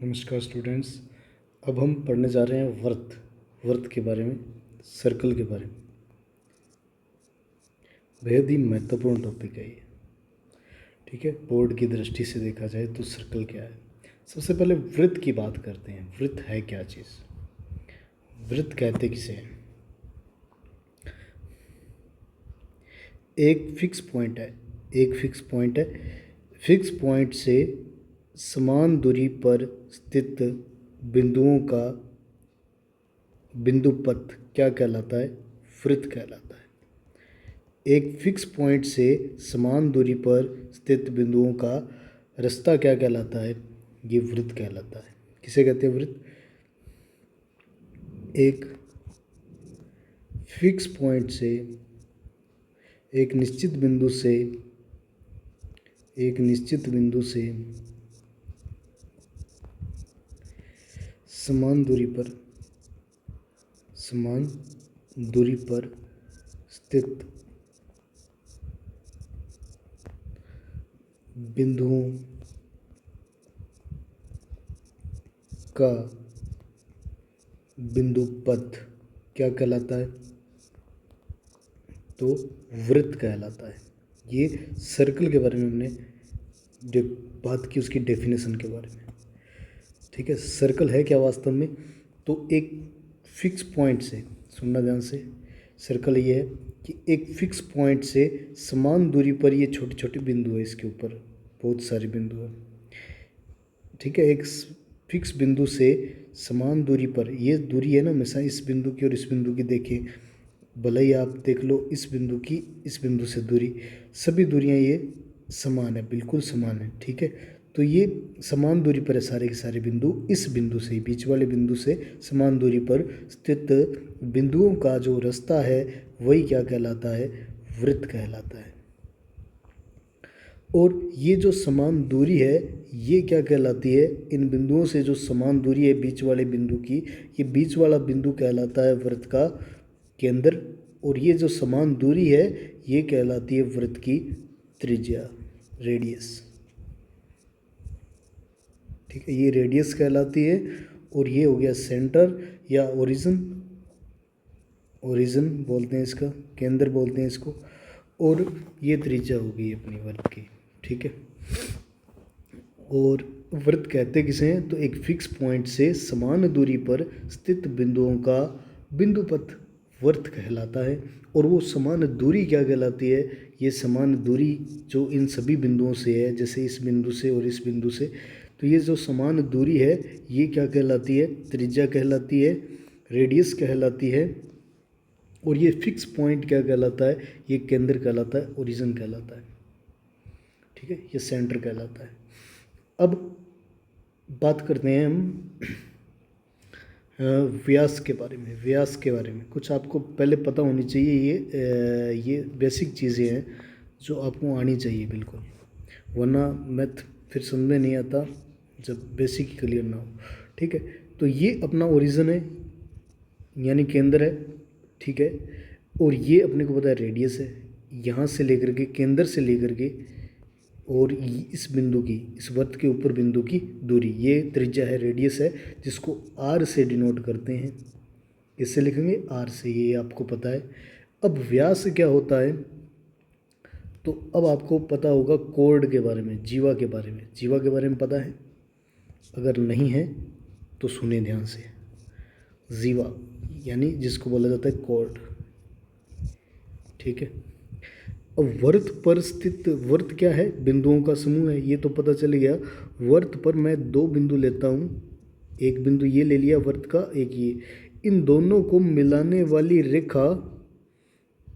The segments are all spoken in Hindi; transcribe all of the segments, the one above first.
नमस्कार स्टूडेंट्स। अब हम पढ़ने जा रहे हैं वर्त के बारे में, सर्कल के बारे में। बेहद ही महत्वपूर्ण टॉपिक है ये। ठीक है, बोर्ड की दृष्टि से देखा जाए तो सर्कल क्या है। सबसे पहले वृत्त की बात करते हैं। वृत्त है क्या चीज़? वृत्त कहते किसे हैं? एक फिक्स पॉइंट है। फिक्स पॉइंट से समान दूरी पर स्थित बिंदुओं का बिंदुपथ क्या कहलाता है? वृत्त कहलाता है। एक फिक्स पॉइंट से समान दूरी पर स्थित बिंदुओं का रास्ता क्या कहलाता है? ये वृत्त कहलाता है। किसे कहते हैं वृत्त? एक फिक्स पॉइंट से एक निश्चित बिंदु से समान दूरी पर स्थित बिंदुओं का बिंदुपथ क्या कहलाता है? तो वृत्त कहलाता है। ये सर्कल के बारे में हमने जो बात की उसकी डेफिनेशन के बारे में। ठीक है, सर्कल है क्या वास्तव में? तो एक फिक्स पॉइंट से, सुनना ध्यान से, सर्कल ये है कि एक फिक्स पॉइंट से समान दूरी पर ये छोटे छोटे बिंदु है, इसके ऊपर बहुत सारे बिंदु हैं। ठीक है, एक फिक्स बिंदु से समान दूरी पर, ये दूरी है ना हमेशा इस बिंदु की और इस बिंदु की। देखिए, भले ही आप देख लो इस बिंदु की इस बिंदु से दूरी, सभी दूरियां ये समान है, बिल्कुल समान है। ठीक है, तो ये समान दूरी पर है सारे के सारे बिंदु। इस बिंदु से, बीच वाले बिंदु से समान दूरी पर स्थित बिंदुओं का जो रास्ता है वही क्या कहलाता है? वृत्त कहलाता है। और ये जो समान दूरी है ये क्या कहलाती है? इन बिंदुओं से जो समान दूरी है बीच वाले बिंदु की, ये बीच वाला बिंदु कहलाता है वृत्त का केंद्र। और ये जो समान दूरी है ये कहलाती है वृत्त की त्रिज्या, रेडियस। ठीक है, ये रेडियस कहलाती है। और ये हो गया सेंटर या ओरिजिन बोलते हैं इसका, केंद्र बोलते हैं इसको। और ये त्रिज्या हो गई अपनी वृत्त की। ठीक है, और वृत्त कहते किसे हैं? तो एक फिक्स पॉइंट से समान दूरी पर स्थित बिंदुओं का बिंदुपथ वृत्त कहलाता है। और वो समान दूरी क्या कहलाती है? ये समान दूरी जो इन सभी बिंदुओं से है, जैसे इस बिंदु से और इस बिंदु से, तो ये जो समान दूरी है ये क्या कहलाती है? त्रिज्या कहलाती है, रेडियस कहलाती है। और ये फिक्स पॉइंट क्या कहलाता है? ये केंद्र कहलाता है, ओरिजिन कहलाता है। ठीक है, ये सेंटर कहलाता है। अब बात करते हैं हम व्यास के बारे में। व्यास के बारे में कुछ आपको पहले पता होनी चाहिए। ये बेसिक चीज़ें हैं जो आपको आनी चाहिए बिल्कुल, वरना मैथ फिर समझ में नहीं आता जब बेसिक ही क्लियर ना हो। ठीक है, तो ये अपना ओरिजिन है यानी केंद्र है। ठीक है, और ये अपने को पता है रेडियस है, यहाँ से लेकर के, केंद्र से लेकर के और इस बिंदु की, इस वृत्त के ऊपर बिंदु की दूरी, ये त्रिज्या है, रेडियस है, जिसको आर से डिनोट करते हैं। किससे लिखेंगे? आर से, ये आपको पता है। अब व्यास क्या होता है? तो अब आपको पता होगा कॉर्ड के बारे में, जीवा के बारे में। जीवा के बारे में पता है? अगर नहीं है तो सुने ध्यान से। जीवा यानी जिसको बोला जाता है कॉर्ड। ठीक है, अब वृत्त पर स्थित, वृत्त क्या है? बिंदुओं का समूह है, ये तो पता चल गया। वृत्त पर मैं दो बिंदु लेता हूँ, एक बिंदु ये ले लिया वृत्त का, एक ये। इन दोनों को मिलाने वाली रेखा,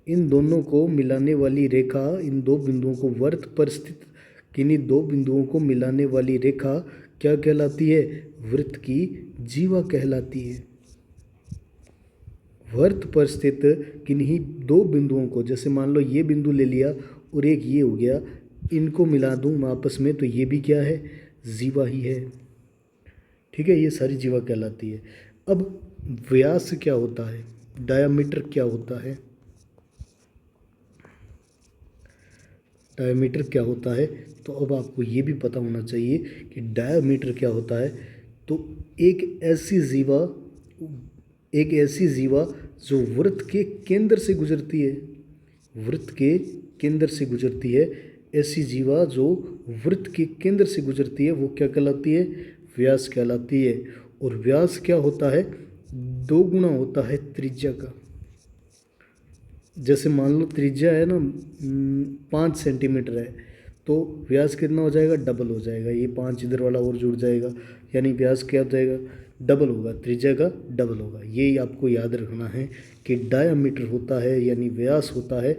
इन दोनों को मिलाने वाली रेखा, इन दो बिंदुओं को, वृत्त पर स्थित किन्हीं दो बिंदुओं को मिलाने वाली रेखा क्या कहलाती है? वृत्त की जीवा कहलाती है। वृत्त पर स्थित किन्हीं दो बिंदुओं को, जैसे मान लो ये बिंदु ले लिया और एक ये हो गया, इनको मिला दूं मैं आपस में तो ये भी क्या है? जीवा ही है। ठीक है, ये सारी जीवा कहलाती है। अब व्यास क्या होता है? डायामीटर क्या होता है? डायामीटर क्या होता है? तो अब आपको ये भी पता होना चाहिए कि डायामीटर क्या होता है। तो एक ऐसी जीवा जो वृत्त के केंद्र से गुजरती है, वृत्त के केंद्र से गुजरती है, ऐसी जीवा जो वृत्त के केंद्र से गुजरती है वो क्या कहलाती है? व्यास कहलाती है। और व्यास क्या होता है? 2 गुना होता है त्रिज्या का। जैसे मान लो त्रिज्या है ना 5 सेंटीमीटर है, तो व्यास कितना हो जाएगा? डबल हो जाएगा। ये 5 इधर वाला और जुड़ जाएगा, यानी व्यास क्या हो जाएगा? डबल होगा, त्रिज्या का डबल होगा। ये आपको याद रखना है कि डायामीटर होता है यानी व्यास होता है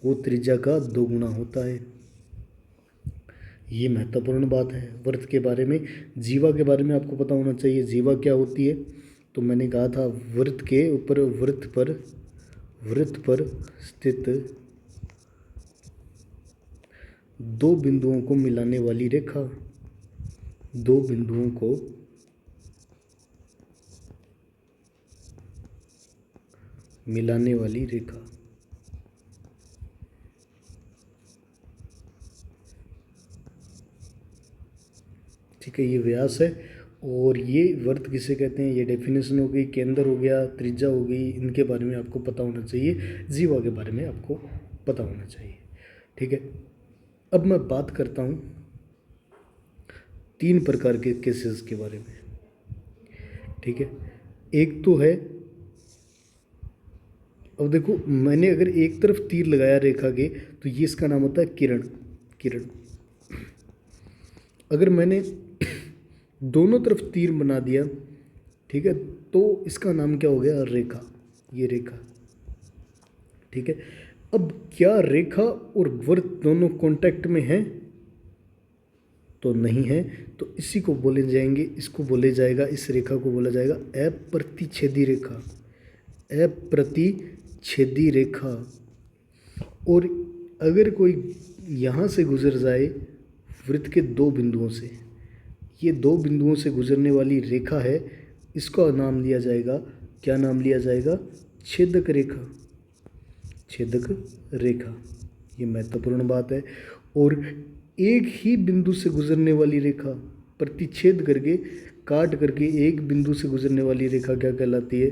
वो त्रिज्या का 2 गुना होता है। ये महत्वपूर्ण बात है वृत्त के बारे में। जीवा के बारे में आपको पता होना चाहिए, जीवा क्या होती है। तो मैंने कहा था वृत्त के ऊपर वृत्त पर स्थित 2 बिंदुओं को मिलाने वाली रेखा, 2 बिंदुओं को मिलाने वाली रेखा। ठीक है, ये व्यास है। और ये वृत्त किसे कहते हैं? ये डेफिनेशन हो गई, केंद्र हो गया, त्रिज्या हो गई, इनके बारे में आपको पता होना चाहिए। जीवा के बारे में आपको पता होना चाहिए। ठीक है, अब मैं बात करता हूँ 3 प्रकार के केसेस के बारे में। ठीक है, एक तो है, अब देखो मैंने अगर एक तरफ तीर लगाया रेखा के तो ये इसका नाम होता है किरण। अगर मैंने दोनों तरफ तीर बना दिया, ठीक है, तो इसका नाम क्या हो गया? रेखा। ये रेखा। ठीक है, अब क्या रेखा और वृत्त दोनों कांटेक्ट में हैं? तो नहीं है। तो इसी को बोले जाएंगे, इसको बोले जाएगा, इस रेखा को बोला जाएगा अप्रतिच्छेदी रेखा। अप्रतिच्छेदी रेखा। और अगर कोई यहाँ से गुजर जाए वृत्त के 2 बिंदुओं से, ये 2 बिंदुओं से गुजरने वाली रेखा है, इसका नाम लिया जाएगा, क्या नाम लिया जाएगा? छेदक रेखा। छेदक रेखा, ये महत्वपूर्ण बात है। और एक ही बिंदु से गुजरने वाली रेखा, प्रतिच्छेद करके काट करके एक बिंदु से गुजरने वाली रेखा क्या कहलाती है?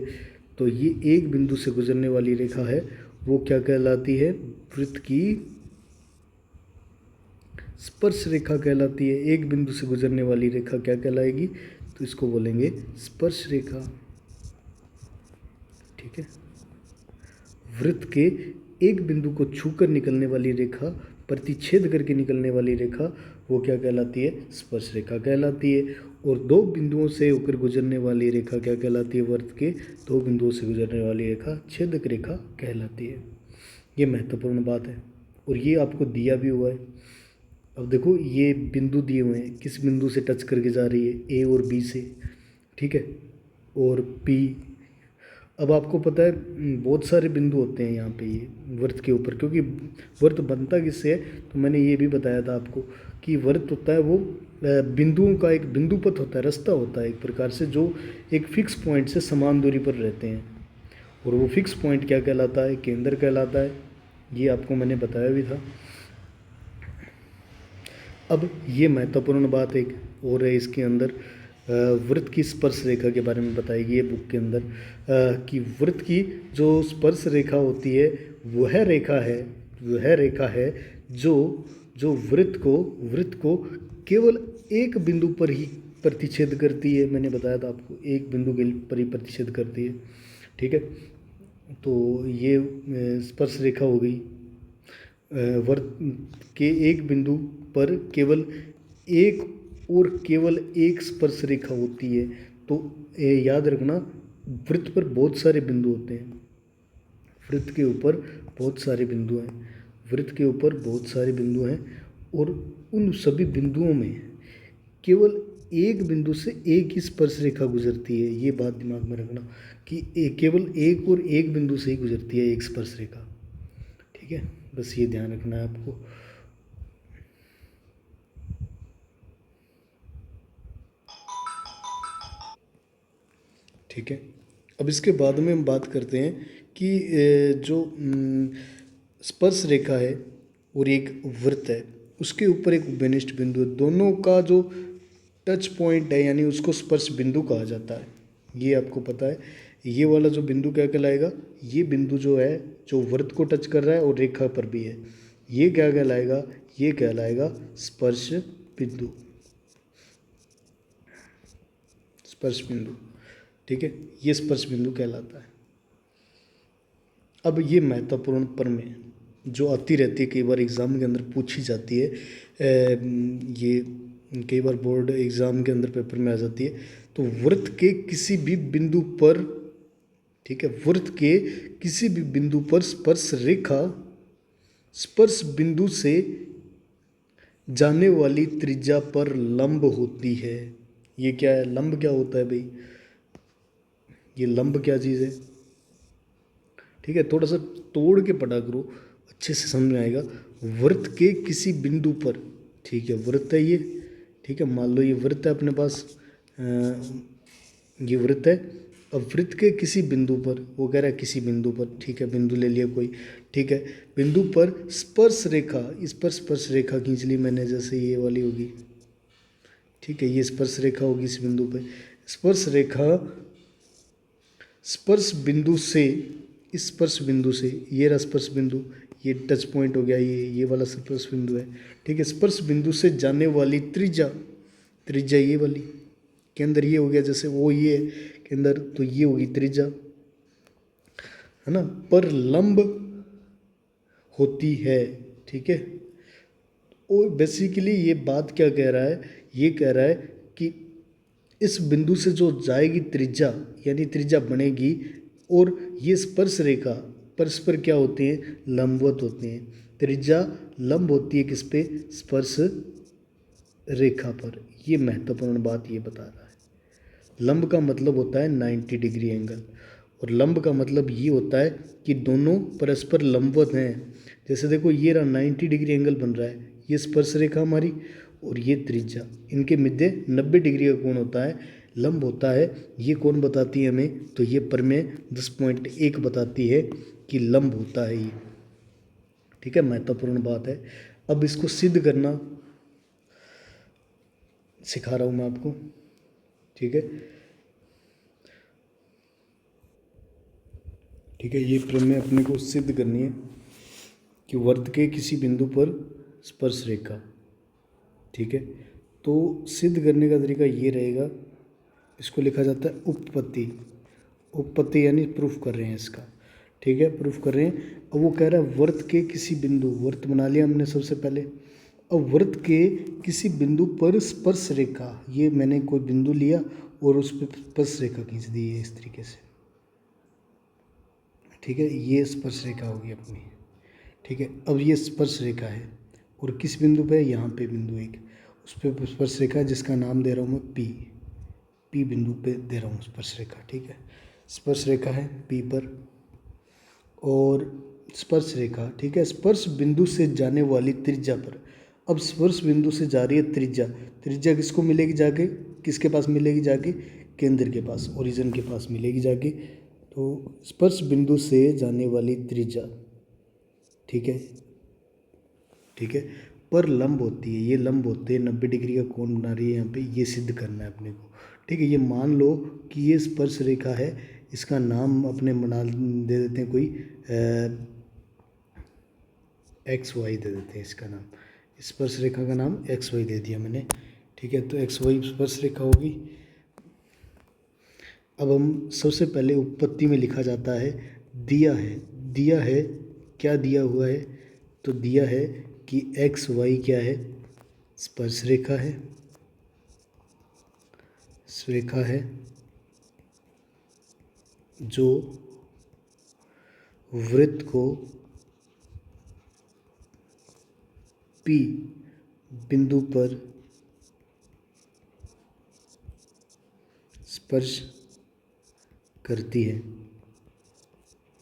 तो ये एक बिंदु से गुजरने वाली रेखा है, वो क्या कहलाती है? वृत्त की स्पर्श रेखा कहलाती है। एक बिंदु से गुजरने वाली रेखा क्या कहलाएगी? तो इसको बोलेंगे स्पर्श रेखा। ठीक है, वृत्त के एक बिंदु को छूकर निकलने वाली रेखा, प्रतिच्छेद करके निकलने वाली रेखा, वो क्या कहलाती है? स्पर्श रेखा कहलाती है। और 2 बिंदुओं से होकर गुजरने वाली रेखा क्या कहलाती है? वृत्त के 2 बिंदुओं से गुजरने वाली रेखा छेदक रेखा कहलाती है। ये महत्वपूर्ण बात है और ये आपको दिया भी हुआ है। अब देखो ये बिंदु दिए हुए हैं, किस बिंदु से टच करके जा रही है? ए और बी से। ठीक है, और पी। अब आपको पता है बहुत सारे बिंदु होते हैं यहाँ पे ये वृत्त के ऊपर, क्योंकि वृत्त बनता किससे है? तो मैंने ये भी बताया था आपको कि वृत्त होता है वो बिंदुओं का एक बिंदुपथ होता है, रास्ता होता है एक प्रकार से, जो एक फिक्स पॉइंट से समान दूरी पर रहते हैं। और वो फिक्स पॉइंट क्या कहलाता है? केंद्र कहलाता है। ये आपको मैंने बताया भी था। अब ये महत्वपूर्ण बात एक और है इसके अंदर, वृत्त की स्पर्श रेखा के बारे में बताएगी ये बुक के अंदर, कि वृत्त की जो स्पर्श रेखा होती है वह रेखा है जो जो वृत्त को केवल एक बिंदु पर ही प्रतिच्छेद करती है। मैंने बताया था आपको, एक बिंदु के पर ही प्रतिच्छेद करती है। ठीक है, तो ये स्पर्श रेखा हो गई। वृत्त के एक बिंदु पर केवल एक स्पर्श रेखा होती है। तो याद रखना, वृत्त पर बहुत सारे बिंदु होते हैं, वृत्त के ऊपर बहुत सारे बिंदु हैं, वृत्त के ऊपर बहुत सारे बिंदु हैं। और उन सभी बिंदुओं में केवल एक बिंदु से एक ही स्पर्श रेखा गुजरती है। ये बात दिमाग में रखना कि केवल एक और एक बिंदु से ही गुजरती है एक स्पर्श रेखा। ठीक है, बस ये ध्यान रखना है आपको। ठीक है, अब इसके बाद में हम बात करते हैं कि जो स्पर्श रेखा है और एक वृत्त है, उसके ऊपर एक उभयनिष्ठ बिंदु है। दोनों का जो टच पॉइंट है, यानी उसको स्पर्श बिंदु कहा जाता है। ये आपको पता है। ये वाला जो बिंदु क्या कहलाएगा, ये बिंदु जो है जो वृत्त को टच कर रहा है और रेखा पर भी है, ये क्या कहलाएगा, ये कहलाएगा स्पर्श बिंदु। स्पर्श बिंदु, ठीक है, ये स्पर्श बिंदु कहलाता है। अब ये महत्वपूर्ण प्रमेय जो आती रहती है, कई बार एग्ज़ाम के अंदर पूछी जाती है, ये कई बार बोर्ड एग्ज़ाम के अंदर पेपर में आ जाती है। तो वृत्त के किसी भी बिंदु पर, ठीक है, वृत्त के किसी भी बिंदु पर स्पर्श रेखा स्पर्श बिंदु से जाने वाली त्रिज्या पर लंब होती है। ये क्या है, लंब क्या होता है भाई, ये लंब क्या चीज़ है, ठीक है, थोड़ा सा तोड़ के पढ़ा करो, अच्छे से समझ में आएगा। वृत्त के किसी बिंदु पर, ठीक है, वृत्त है ये, ठीक है, मान लो ये वृत्त है अपने पास, ये वृत्त है। अब वृत्त के किसी बिंदु पर, वो कह रहा है किसी बिंदु पर, ठीक है, बिंदु ले लिया कोई, ठीक है, बिंदु पर स्पर्श रेखा, इस पर स्पर्श रेखा खींच ली मैंने, जैसे ये वाली होगी, ठीक है, ये स्पर्श रेखा होगी इस बिंदु पे। स्पर्श रेखा स्पर्श बिंदु से, इस स्पर्श बिंदु से, ये रहा स्पर्श बिंदु, ये टच पॉइंट हो गया, ये वाला स्पर्श बिंदु है, ठीक है, स्पर्श बिंदु से जाने वाली त्रिज्या, त्रिज्या ये वाली के अंदर ये हो गया, जैसे वो ये के अंदर, तो ये होगी त्रिज्या, है ना, पर लंब होती है, ठीक है। और बेसिकली ये बात क्या कह रहा है, ये कह रहा है कि इस बिंदु से जो जाएगी त्रिज्या, यानी त्रिज्या बनेगी, और ये स्पर्श रेखा परस्पर क्या होते हैं, लंबवत होते हैं। त्रिज्या लंब होती है किस पे, स्पर्श रेखा पर। ये महत्वपूर्ण बात ये बता रहा है। लंब का मतलब होता है 90 डिग्री एंगल, और लंब का मतलब ये होता है कि दोनों परस्पर लंबवत हैं। जैसे देखो ये रहा 90 डिग्री एंगल बन रहा है, ये स्पर्श रेखा हमारी और ये त्रिज्या, इनके मध्य 90 डिग्री का कोण होता है, लंब होता है। ये कोण बताती है हमें, तो ये प्रमेय 10.1 बताती है कि लंब होता है ये, ठीक है, महत्वपूर्ण बात है। अब इसको सिद्ध करना सिखा रहा हूँ मैं आपको, ठीक है, ठीक है, ये प्रमेय अपने को सिद्ध करनी है कि वृत्त के किसी बिंदु पर स्पर्श रेखा, ठीक है। तो सिद्ध करने का तरीका ये रहेगा, इसको लिखा जाता है उपपत्ति। उपपत्ति यानी प्रूफ कर रहे हैं इसका, ठीक है, प्रूफ कर रहे हैं। अब वो कह रहा है वृत्त के किसी बिंदु, वृत्त बना लिया हमने सबसे पहले। अब वृत्त के किसी बिंदु पर स्पर्श रेखा, ये मैंने कोई बिंदु लिया और उस पर स्पर्श रेखा खींच दी है इस तरीके से, ठीक है, ये स्पर्श रेखा होगी अपनी, ठीक है। अब ये स्पर्श रेखा है और किस बिंदु पे है, यहाँ पे बिंदु एक, उस पर स्पर्श रेखा जिसका नाम दे रहा हूँ मैं पी बिंदु पे दे रहा हूँ स्पर्श रेखा, ठीक है। स्पर्श रेखा है पी पर, और स्पर्श रेखा, ठीक है, स्पर्श बिंदु से जाने वाली त्रिज्या पर। अब स्पर्श बिंदु से जा रही है त्रिज्या, त्रिज्या किसको मिलेगी जाके, किसके पास मिलेगी जाके, केंद्र के पास, ओरिजिन के पास मिलेगी जाके। तो स्पर्श बिंदु से जाने वाली त्रिज्या, ठीक है, ठीक है, पर लंब होती है, ये लंब होते हैं, 90 डिग्री का कोण बना रही है यहाँ पे, ये सिद्ध करना है अपने को, ठीक है। ये मान लो कि ये स्पर्श रेखा है, इसका नाम अपने बना दे देते हैं कोई एक्स वाई दे देते हैं इसका नाम, स्पर्श रेखा का नाम एक्स वाई दे दिया मैंने, ठीक है। तो एक्स वाई स्पर्श रेखा होगी। अब हम सबसे पहले उत्पत्ति में लिखा जाता है दिया है, दिया है, क्या दिया हुआ है, तो दिया है कि एक्स वाई क्या है, स्पर्श रेखा है, रेखा है जो वृत्त को पी बिंदु पर स्पर्श करती है,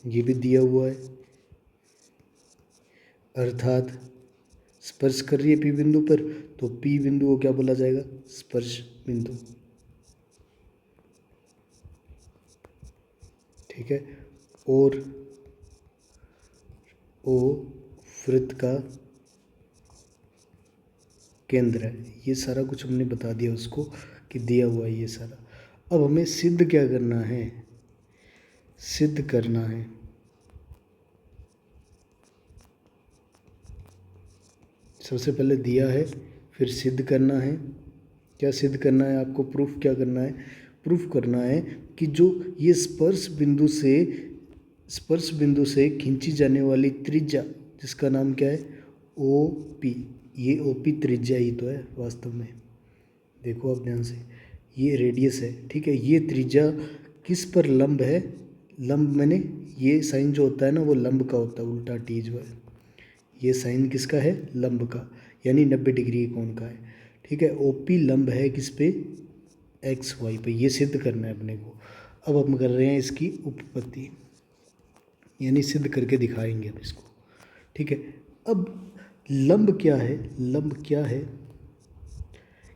ये भी दिया हुआ है। अर्थात स्पर्श कर रही है पी बिंदु पर, तो पी बिंदु को क्या बोला जाएगा, स्पर्श बिंदु, ठीक है। और ओ वृत्त का केंद्र है। ये सारा कुछ हमने बता दिया उसको कि दिया हुआ है ये सारा। अब हमें सिद्ध क्या करना है, सिद्ध करना है सबसे पहले दिया है, फिर सिद्ध करना है। क्या सिद्ध करना है आपको, प्रूफ क्या करना है, प्रूफ करना है कि जो ये स्पर्श बिंदु से खींची जाने वाली त्रिज्या जिसका नाम क्या है, ओ पी, ये ओ पी त्रिज्या ही तो है वास्तव में। देखो आप ध्यान से, ये रेडियस है, ठीक है। ये त्रिज्या किस पर लंब है, लंब मैंने ये साइन जो होता है ना वो लंब का होता है, उल्टा टी जो है ये साइन किसका है, लंब का, यानी 90 डिग्री के कोण का है, ठीक है। ओपी लंब है किस पे, एक्स वाई पे, ये सिद्ध करना है अपने को। अब हम कर रहे हैं इसकी उपपत्ति, यानी सिद्ध करके दिखाएंगे अब इसको, ठीक है। अब लंब क्या है, लंब क्या है,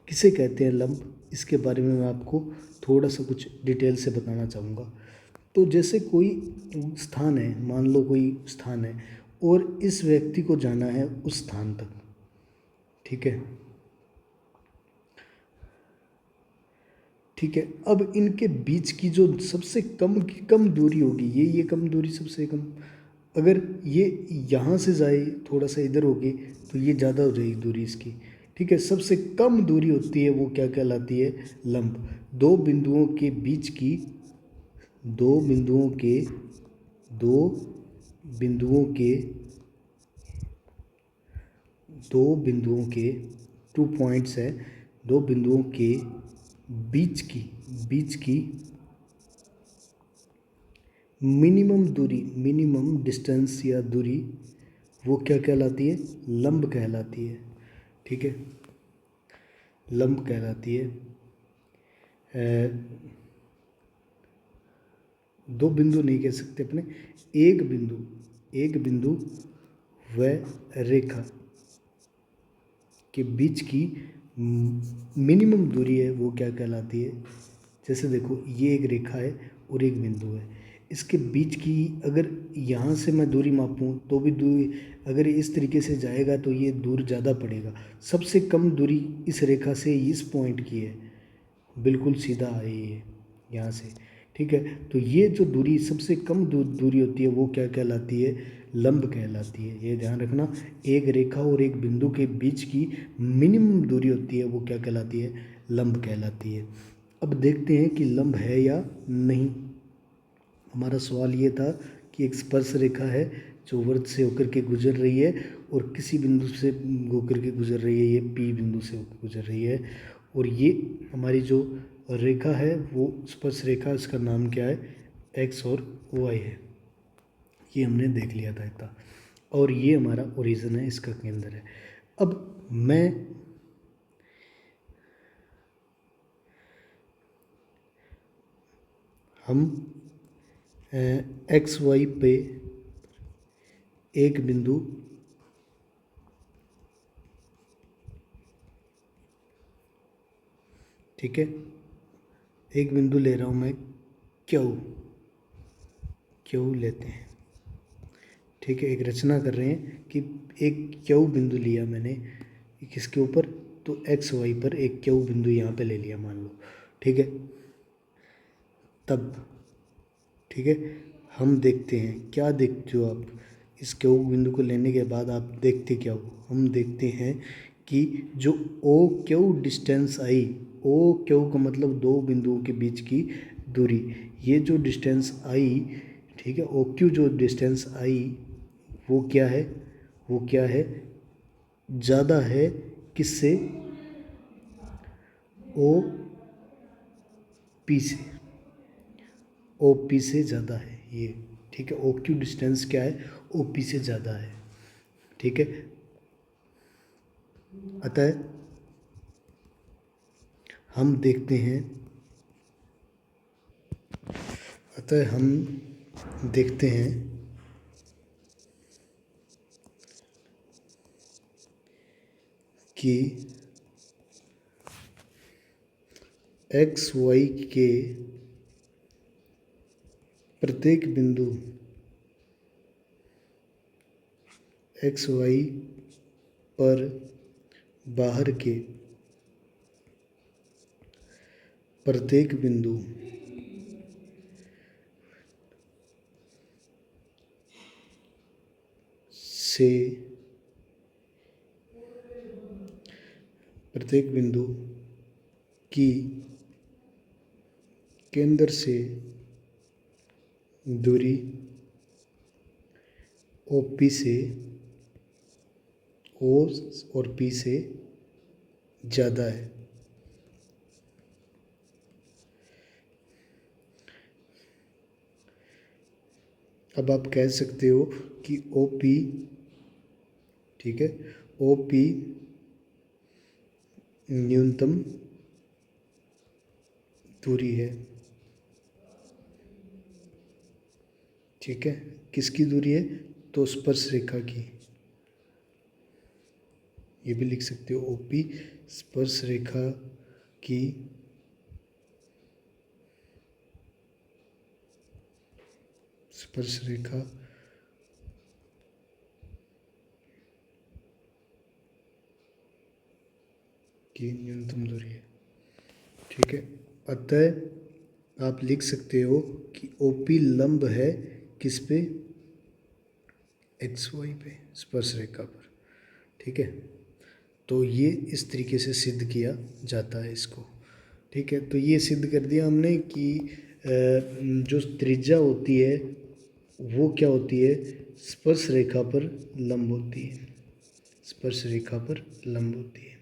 किसे कहते हैं लंब, इसके बारे में मैं आपको थोड़ा सा कुछ डिटेल से बताना चाहूँगा। तो जैसे कोई स्थान है, मान लो कोई स्थान है और इस व्यक्ति को जाना है उस स्थान तक, ठीक है, ठीक है। अब इनके बीच की जो सबसे कम दूरी होगी, ये कम दूरी सबसे कम, अगर ये यहाँ से जाए थोड़ा सा इधर होगी तो ये ज़्यादा हो जाएगी दूरी इसकी, ठीक है। सबसे कम दूरी होती है वो क्या कहलाती है, लंब। दो बिंदुओं के बीच की, दो बिंदुओं के दो बिंदुओं के दो बिंदुओं के टू पॉइंट्स है, दो बिंदुओं के बीच की मिनिमम दूरी, मिनिमम डिस्टेंस या दूरी, वो क्या कहलाती है, लंब कहलाती है, ठीक है, लंब कहलाती है। दो बिंदु नहीं कह सकते अपने, एक बिंदु व रेखा के बीच की मिनिमम दूरी है वो क्या कहलाती है। जैसे देखो ये एक रेखा है और एक बिंदु है, इसके बीच की अगर यहाँ से मैं दूरी मापूँ तो भी दूरी, अगर इस तरीके से जाएगा तो ये दूर ज़्यादा पड़ेगा। सबसे कम दूरी इस रेखा से इस पॉइंट की है, बिल्कुल सीधा है ये यहाँ से, ठीक है। तो ये जो दूरी सबसे कम दूरी होती है वो क्या कहलाती है, लंब कहलाती है। ये ध्यान रखना, एक रेखा और एक बिंदु के बीच की मिनिमम दूरी होती है वो क्या कहलाती है, लंब कहलाती है। अब देखते हैं कि लंब है या नहीं। हमारा सवाल ये था कि एक स्पर्श रेखा है जो वृत्त से होकर के गुजर रही है और किसी बिंदु से होकर के गुजर रही है, ये पी बिंदु से होकर गुजर रही है, और ये हमारी जो रेखा है वो स्पर्श रेखा, इसका नाम क्या है, एक्स और वाई है। ये हमने देख लिया था इतना, और ये हमारा ओरिजिन है, इसका केंद्र है। अब हम एक्स वाई पे एक बिंदु ठीक है, एक बिंदु ले रहा हूँ मैं, क्यू लेते हैं, ठीक है। एक रचना कर रहे हैं कि एक क्यू बिंदु लिया मैंने किसके ऊपर, तो एक्स वाई पर एक क्यू बिंदु यहाँ पे ले लिया मान लो, ठीक है। तब ठीक है, हम देखते हैं, क्या देखते हो आप, इस क्यू बिंदु को लेने के बाद आप देखते क्या हो, हम देखते हैं कि जो ओ क्यू डिस्टेंस आई, ओ क्यू का मतलब दो बिंदुओं के बीच की दूरी, ये जो डिस्टेंस आई, ठीक है, ओ क्यू जो डिस्टेंस आई वो क्या है, वो क्या है, ज़्यादा है किससे, ओ पी से, ओ पी से ज़्यादा है ये, ठीक है। ओ क्यू डिस्टेंस क्या है, ओ पी से ज़्यादा है, ठीक है। अतः हम देखते हैं, अतः हम देखते हैं कि एक्स वाई के प्रत्येक बिंदु एक्स वाई पर बाहर के प्रत्येक बिंदु से प्रत्येक बिंदु की केंद्र से दूरी OP से O और P से ज़्यादा है। अब आप कह सकते हो कि OP, ठीक है, OP न्यूनतम दूरी है, ठीक है। किसकी दूरी है? तो स्पर्श रेखा की। ये भी लिख सकते हो OP स्पर्श रेखा की स्पर्श रेखा की न्यूनतम दूरी है, ठीक है। अतः आप लिख सकते हो कि OP लंब है किस पे? XY पे, स्पर्श रेखा पर, ठीक है। तो ये इस तरीके से सिद्ध किया जाता है इसको, ठीक है। तो ये सिद्ध कर दिया हमने कि जो त्रिज्या होती है वो क्या होती है? स्पर्श रेखा पर लंब होती है, स्पर्श रेखा पर लंब होती है,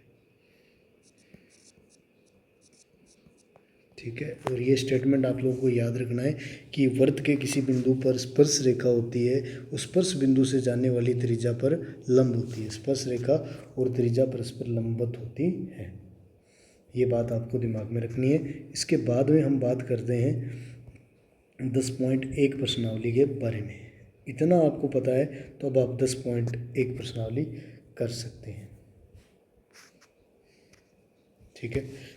ठीक है। और ये स्टेटमेंट आप लोगों को याद रखना है कि वर्त के किसी बिंदु पर स्पर्श रेखा होती है, उस स्पर्श बिंदु से जाने वाली त्रिज्या पर लंब होती है। स्पर्श रेखा और त्रिज्या परस्पर लंबवत होती है। ये बात आपको दिमाग में रखनी है। इसके बाद में हम बात करते हैं 10.1 प्रश्नावली के बारे में। इतना आपको पता है तो अब आप 10.1 प्रश्नावली कर सकते हैं, ठीक है।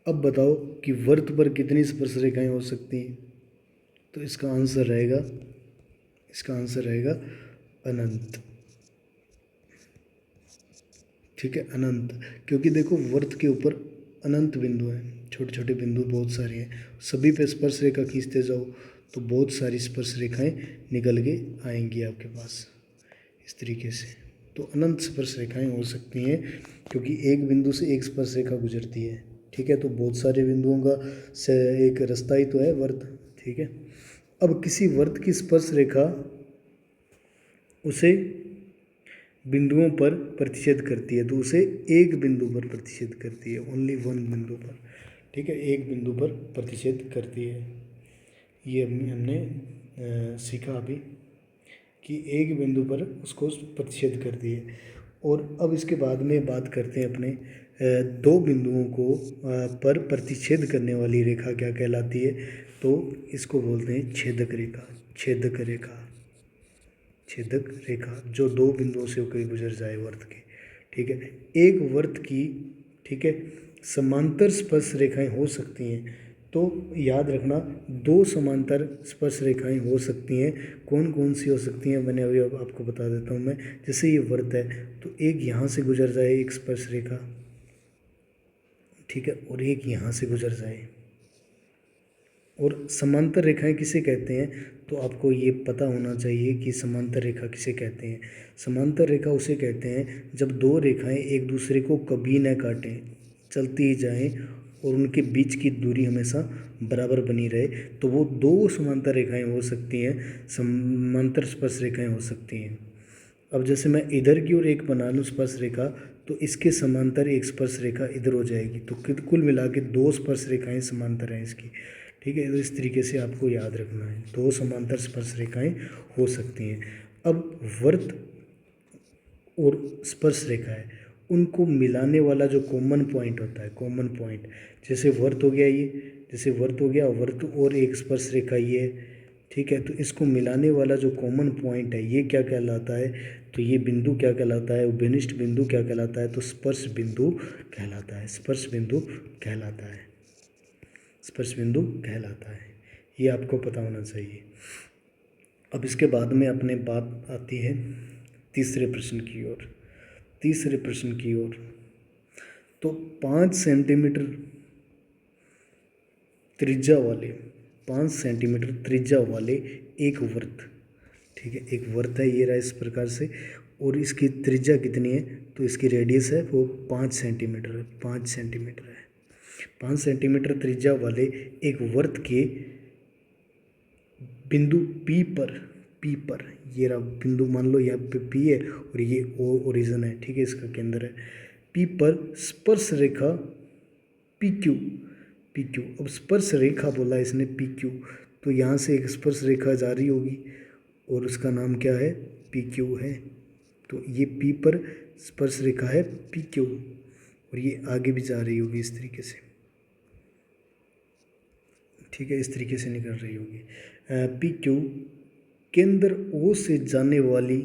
अब बताओ कि वर्त पर कितनी स्पर्श रेखाएं हो सकती हैं? तो इसका आंसर रहेगा अनंत, ठीक है, अनंत। क्योंकि देखो वर्त के ऊपर अनंत बिंदु हैं, छोटे छोटे बिंदु बहुत सारे हैं, सभी पे स्पर्श रेखा खींचते जाओ तो बहुत सारी स्पर्श रेखाएं निकल के आएंगी आपके पास इस तरीके से। तो अनंत स्पर्श रेखाएं हो सकती हैं क्योंकि एक बिंदु से एक स्पर्श रेखा गुजरती है, ठीक है। तो बहुत सारे बिंदुओं का से एक रास्ता ही तो है वर्त, ठीक है। अब किसी वर्त की स्पर्श रेखा उसे बिंदुओं पर प्रतिच्छेद करती है, तो उसे एक बिंदु पर प्रतिच्छेद करती है, ओनली वन बिंदु पर, ठीक है, एक बिंदु पर प्रतिच्छेद करती है। ये हमने सीखा अभी कि एक बिंदु पर उसको प्रतिच्छेद करती है। और अब इसके बाद में बात करते हैं अपने दो बिंदुओं को पर प्रतिच्छेद करने वाली रेखा क्या कहलाती है? तो इसको बोलते हैं छेदक रेखा, छेदक रेखा, छेदक रेखा, जो दो बिंदुओं से होकर गुजर जाए वर्त के, ठीक है। एक वर्त की, ठीक है, समांतर स्पर्श रेखाएं हो सकती हैं। तो याद रखना दो समांतर स्पर्श रेखाएं हो सकती हैं। कौन कौन सी हो सकती हैं मैंने अभी अब आपको बता देता हूँ मैं। जैसे ये वर्त है तो एक यहाँ से गुजर जाए एक स्पर्श रेखा, ठीक है, और एक यहाँ से गुजर जाए। और समांतर रेखाएं किसे कहते हैं? तो आपको ये पता होना चाहिए कि समांतर रेखा किसे कहते हैं। समांतर रेखा उसे कहते हैं जब दो रेखाएं एक दूसरे को कभी न काटें, चलती ही जाएं और उनके बीच की दूरी हमेशा बराबर बनी रहे, तो वो दो समांतर रेखाएं हो सकती हैं, समांतर स्पर्श रेखाएं हो सकती हैं। अब जैसे मैं इधर की ओर एक बना लूँ स्पर्श रेखा, तो इसके समांतर एक स्पर्श रेखा इधर हो जाएगी, तो कुल मिला के दो स्पर्श रेखाएं समांतर हैं इसकी, ठीक है। तो इस तरीके से आपको याद रखना है, दो समांतर स्पर्श रेखाएं हो सकती हैं। अब वर्त और स्पर्श रेखा है, उनको मिलाने वाला जो कॉमन पॉइंट होता है, कॉमन पॉइंट, जैसे वर्त हो गया ये, जैसे वर्त हो गया, वर्त और एक स्पर्श रेखा ये, ठीक है। तो इसको मिलाने वाला जो कॉमन पॉइंट है ये क्या कहलाता है? तो ये बिंदु क्या कहलाता है? उभयनिष्ठ बिंदु क्या कहलाता है? तो स्पर्श बिंदु कहलाता है, स्पर्श बिंदु कहलाता है, स्पर्श बिंदु कहलाता है। ये आपको पता होना चाहिए। अब इसके बाद में अपने बात आती है तीसरे प्रश्न की ओर। तीसरे प्रश्न की ओर, तो 5 सेंटीमीटर त्रिज्या वाले, 5 सेंटीमीटर त्रिज्या वाले एक वृत्त, ठीक है, एक वृत्त है ये रहा इस प्रकार से, और इसकी त्रिज्या कितनी है, तो इसकी रेडियस है वो 5 सेंटीमीटर है, 5 सेंटीमीटर है। 5 सेंटीमीटर त्रिज्या वाले एक वृत्त के बिंदु पी पर ये रहा बिंदु, मान लो यहाँ पे पी है और ये ओरिजिन है, ठीक है, इसका केंद्र है। पी पर स्पर्श रेखा पी क्यू, अब स्पर्श रेखा बोला इसने पी क्यू, तो यहाँ से एक स्पर्श रेखा जा रही होगी और उसका नाम क्या है, पी क्यू है। तो ये पी पर स्पर्श रेखा है पी क्यू, और ये आगे भी जा रही होगी इस तरीके से, ठीक है, इस तरीके से निकल रही होगी। पी क्यू केंद्र ओ से जाने वाली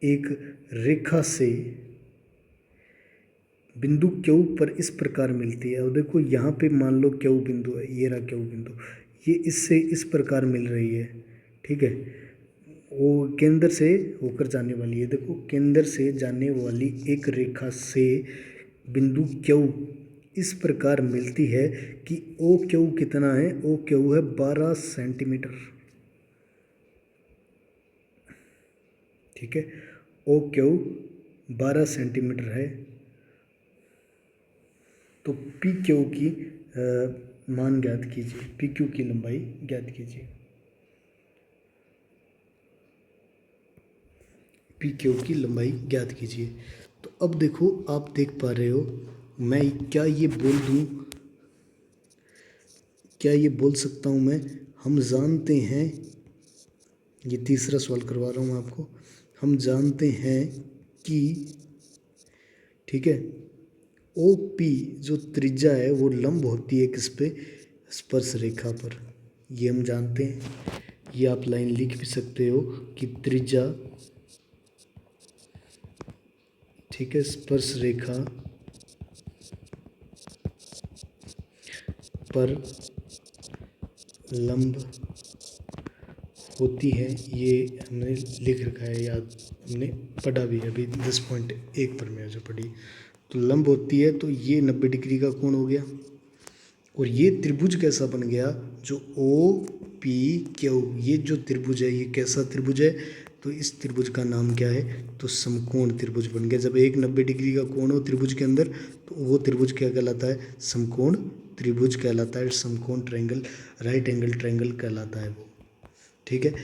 एक रेखा से बिंदु क्यू पर इस प्रकार मिलती है। अब देखो यहाँ पे मान लो क्यू बिंदु है, ये रहा क्यू बिंदु, ये इससे इस प्रकार मिल रही है, ठीक है, वो केंद्र से होकर जाने वाली है। देखो केंद्र से जाने वाली एक रेखा से बिंदु क्यू इस प्रकार मिलती है कि ओ क्यू कितना है, ओ क्यू है 12 सेंटीमीटर, ठीक है, ओ क्यू 12 सेंटीमीटर है। तो पी क्यू की मान ज्ञात कीजिए, पी क्यू की लंबाई ज्ञात कीजिए, पी क्यू की लंबाई ज्ञात कीजिए। तो अब देखो आप देख पा रहे हो, मैं क्या ये बोल दूँ, क्या ये बोल सकता हूँ मैं, हम जानते हैं, ये तीसरा सवाल करवा रहा हूँ आपको, हम जानते हैं कि, ठीक है, ओ पी जो त्रिज्या है वो लंब होती है किस पे, स्पर्श रेखा पर, ये हम जानते हैं। ये आप लाइन लिख भी सकते हो कि त्रिज्या, ठीक है, स्पर्श रेखा पर लंब होती है, ये हमने लिख रखा है, याद हमने पढ़ा भी है अभी 10.1 पर में जो पढ़ी। तो लंब होती है, तो ये 90 डिग्री का कोण हो गया, और ये त्रिभुज कैसा बन गया, जो ओ पी क्यू, ये जो त्रिभुज है ये कैसा त्रिभुज है, तो इस त्रिभुज का नाम क्या है, तो समकोण त्रिभुज बन गया। जब एक 90 डिग्री का कोण हो त्रिभुज के अंदर, तो वो त्रिभुज क्या कहलाता है, समकोण त्रिभुज कहलाता है, समकोण ट्रायंगल, राइट एंगल ट्रायंगल कहलाता है वो, ठीक है।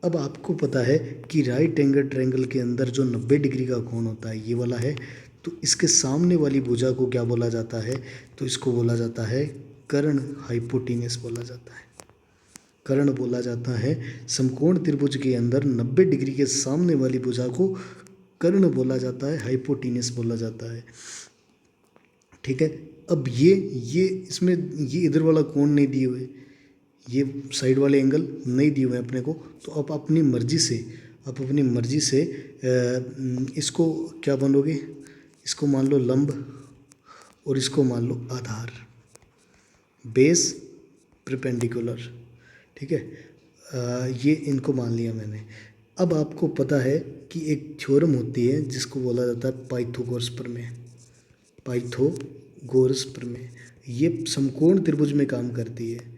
अब आपको पता है कि राइट एंगल ट्रायंगल के अंदर जो 90 डिग्री का कोण होता है ये वाला है, तो इसके सामने वाली भुजा को क्या बोला जाता है, तो इसको बोला जाता है कर्ण, हाइपोटेन्यूस बोला जाता है, कर्ण बोला जाता है। समकोण त्रिभुज के अंदर 90 डिग्री के सामने वाली भुजा को कर्ण बोला जाता है, हाइपोटेन्यूस बोला जाता है, ठीक है। अब ये इसमें ये इधर वाला कोण नहीं दिए हुए, ये साइड वाले एंगल नहीं दिए हुए अपने को, तो आप अपनी मर्जी से, आप अपनी मर्जी से इसको क्या बनोगे, इसको मान लो लंब और इसको मान लो आधार, बेस परपेंडिकुलर, ठीक है, ये इनको मान लिया मैंने। अब आपको पता है कि एक थ्योरम होती है जिसको बोला जाता है पाइथागोरस प्रमेय, पाइथागोरस प्रमेय, ये समकोण त्रिभुज में काम करती है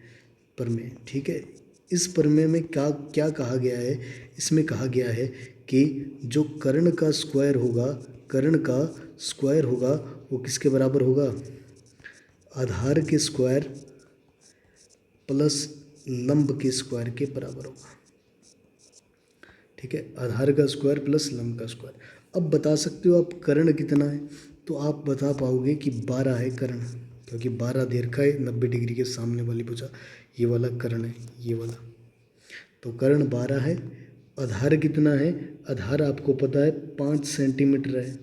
प्रमेय, ठीक है। इस प्रमेय में क्या क्या कहा गया है, इसमें कहा गया है कि जो कर्ण का स्क्वायर होगा, कर्ण का स्क्वायर होगा वो किसके बराबर होगा, आधार के स्क्वायर प्लस लंब के स्क्वायर के बराबर होगा, ठीक है, आधार का स्क्वायर प्लस लंब का स्क्वायर। अब बता सकते हो आप कर्ण कितना है, तो आप बता पाओगे कि 12 है कर्ण, क्योंकि 12 दे रखा है 90 डिग्री के सामने वाली भुजा, ये वाला कर्ण है, ये वाला, तो कर्ण 12 है। आधार कितना है, आधार आपको पता है 5 सेंटीमीटर है,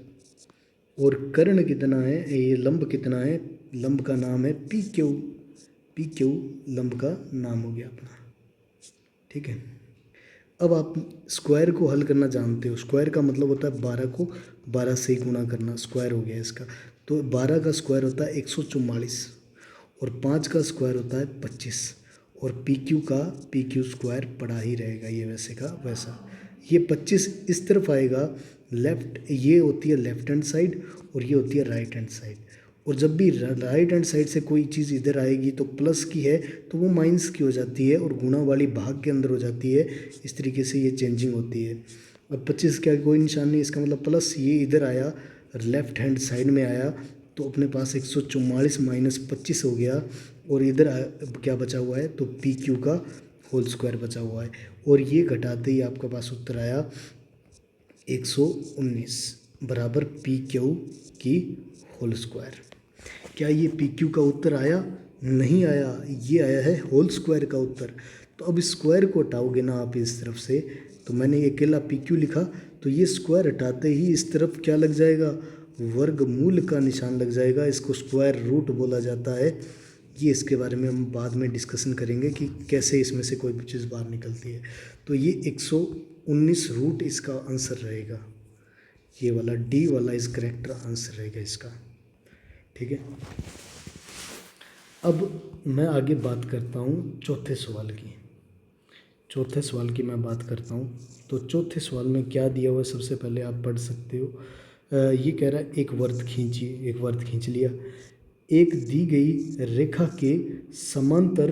और कर्ण कितना है, ये लंब कितना है, लंब का नाम है पी क्यू, पी क्यू लंब का नाम हो गया अपना, ठीक है। अब आप स्क्वायर को हल करना जानते हो, स्क्वायर का मतलब होता है 12 को 12 से गुणा करना, स्क्वायर हो गया इसका। तो 12 का स्क्वायर होता है 144, और 5 का स्क्वायर होता है 25, और पी क्यू स्क्वायर पड़ा ही रहेगा, ये वैसे का वैसा, ये 25 इस तरफ आएगा लेफ्ट, ये होती है लेफ्ट हैंड साइड और ये होती है राइट हैंड साइड। और जब भी राइट हैंड साइड से कोई चीज़ इधर आएगी तो प्लस की है तो वो माइनस की हो जाती है और गुणा वाली भाग के अंदर हो जाती है। इस तरीके से ये चेंजिंग होती है। अब 25 का कोई निशान नहीं, इसका मतलब प्लस ये इधर आया, लेफ्ट हैंड साइड में आया तो अपने पास 144 माइनस 25 हो गया। और इधर क्या बचा हुआ है तो पी क्यू का होल स्क्वायर बचा हुआ है। और ये घटाते ही आपके पास उत्तर आया 119 बराबर पी क्यू की होल स्क्वायर। क्या ये पी क्यू का उत्तर आया? नहीं आया, ये आया है होल स्क्वायर का उत्तर। तो अब स्क्वायर को हटाओगे ना आप इस तरफ से, तो मैंने ये अकेला पी क्यू लिखा तो ये स्क्वायर हटाते ही इस तरफ क्या लग जाएगा, वर्गमूल का निशान लग जाएगा। इसको स्क्वायर रूट बोला जाता है। ये इसके बारे में हम बाद में डिस्कशन करेंगे कि कैसे इसमें से कोई भी चीज़ बाहर निकलती है। तो ये 119 रूट इसका आंसर रहेगा। ये वाला डी वाला इस करेक्ट आंसर रहेगा इसका। ठीक है, अब मैं आगे बात करता हूँ चौथे सवाल की। चौथे सवाल की मैं बात करता हूँ। तो चौथे सवाल में क्या दिया हुआ है सबसे पहले आप पढ़ सकते हो। ये कह रहा है एक वर्त खींचिए, एक वर्त खींच लिया। एक दी गई रेखा के समांतर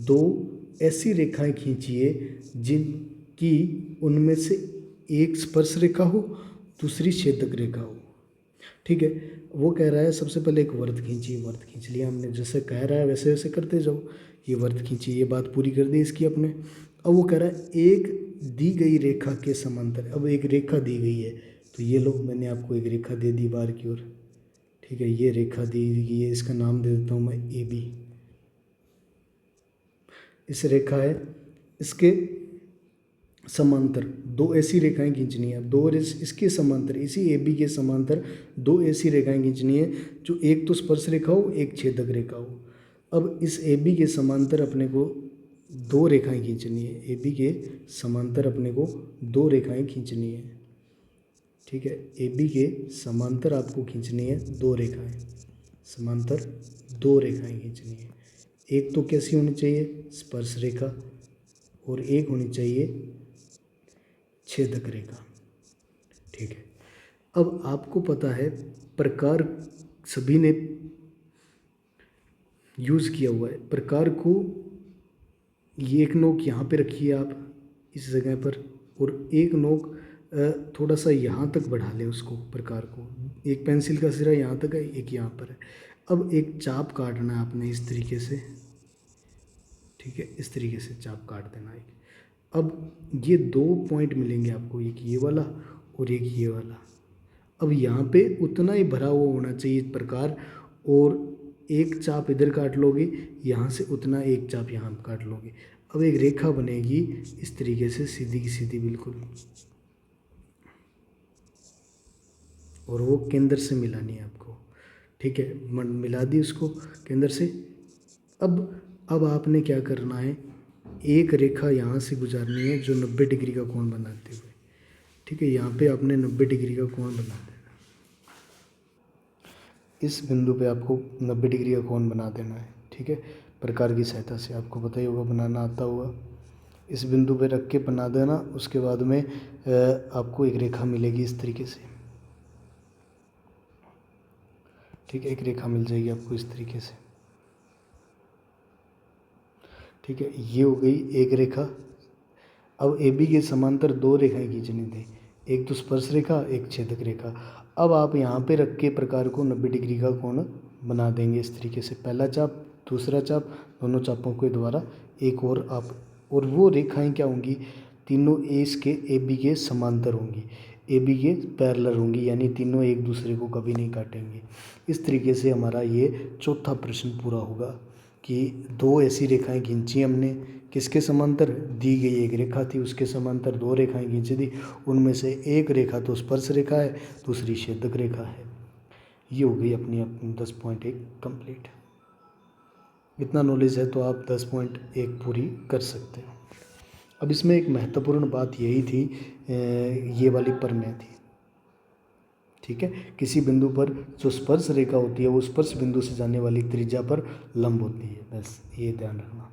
दो ऐसी रेखाएं खींचिए जिनकी उनमें से एक स्पर्श रेखा हो, दूसरी छेदक रेखा हो। ठीक है, वो कह रहा है सबसे पहले एक वर्त खींचिए। वर्त खींच लिया हमने, जैसे कह रहा है वैसे वैसे करते जाओ। ये वर्त खींचिए, ये बात पूरी कर दी इसकी अपने। अब वो कह रहा है एक दी गई रेखा के समांतर। अब एक रेखा दी गई है तो ये लो, मैंने आपको एक रेखा दे दी बाहर की ओर। ठीक है, ये रेखा दी गई है, इसका नाम दे देता हूँ मैं ए बी। इस रेखा है, इसके समांतर दो ऐसी रेखाएं खींचनी है। दो इसके समांतर, इसी ए बी के समांतर दो ऐसी रेखाएं खींचनी है जो एक तो स्पर्श रेखा हो, एक छेदक रेखा हो। अब इस ए बी के समांतर अपने को दो रेखाएं खींचनी है। ए बी के समांतर अपने को दो रेखाएं खींचनी है। ठीक है, ए बी के समांतर आपको खींचनी है दो रेखाएं, समांतर दो रेखाएं खींचनी है। एक तो कैसी होनी चाहिए, स्पर्श रेखा, और एक होनी चाहिए छेदक रेखा। ठीक है, अब आपको पता है प्रकार सभी ने यूज़ किया हुआ है। प्रकार को ये एक नोक यहाँ पे रखिए आप इस जगह पर, और एक नोक थोड़ा सा यहाँ तक बढ़ा लें उसको, प्रकार को। एक पेंसिल का सिरा यहाँ तक है, एक यहाँ पर है। अब एक चाप काटना है आपने इस तरीके से। ठीक है, इस तरीके से चाप काट देना है। अब ये दो पॉइंट मिलेंगे आपको, एक ये वाला और एक ये वाला। अब यहाँ पे उतना ही भरा हुआ होना चाहिए प्रकार, और एक चाप इधर काट लोगे, यहाँ से उतना एक चाप यहाँ काट लोगे। अब एक रेखा बनेगी इस तरीके से, सीधी की सीधी बिल्कुल, और वो केंद्र से मिलानी है आपको। ठीक है, मिला दी उसको केंद्र से। अब आपने क्या करना है, एक रेखा यहाँ से गुजारनी है जो 90 डिग्री का कोण बनाते हुए। ठीक है, यहाँ पे आपने 90 डिग्री का कोण बना देना। इस बिंदु पे आपको 90 डिग्री का कोण बना देना है। ठीक है, प्रकार की सहायता से, आपको पता ही होगा, बनाना आता होगा। इस बिंदु पे रख के बना देना। उसके बाद में आपको एक रेखा मिलेगी इस तरीके से। ठीक है, एक रेखा मिल जाएगी आपको इस तरीके से। ठीक है, ये हो गई एक रेखा। अब ए बी के समांतर दो रेखाएं खींचनी थी, एक तो स्पर्श रेखा, एक छेदक रेखा। अब आप यहाँ पे रख के प्रकार को 90 डिग्री का कोण बना देंगे इस तरीके से। पहला चाप, दूसरा चाप, दोनों चापों के द्वारा एक और आप, और वो रेखाएं क्या होंगी, तीनों ए बी के समांतर होंगी, ए बी के पैरेलल होंगी, यानी तीनों एक दूसरे को कभी नहीं काटेंगे। इस तरीके से हमारा ये चौथा प्रश्न पूरा होगा कि दो ऐसी रेखाएं खींची हमने, किसके समांतर, दी गई एक रेखा थी उसके समांतर दो रेखाएं खींची थी, उनमें से एक रेखा तो स्पर्श रेखा है, दूसरी छेदक रेखा है। ये हो गई अपनी 10.1 कंप्लीट। इतना नॉलेज है तो आप 10.1 पूरी कर सकते हो। अब इसमें एक महत्वपूर्ण बात यही थी, ये वाली प्रमेय थी। ठीक है, किसी बिंदु पर जो स्पर्श रेखा होती है वो स्पर्श बिंदु से जाने वाली त्रिज्या पर लंब होती है, बस ये ध्यान रखना।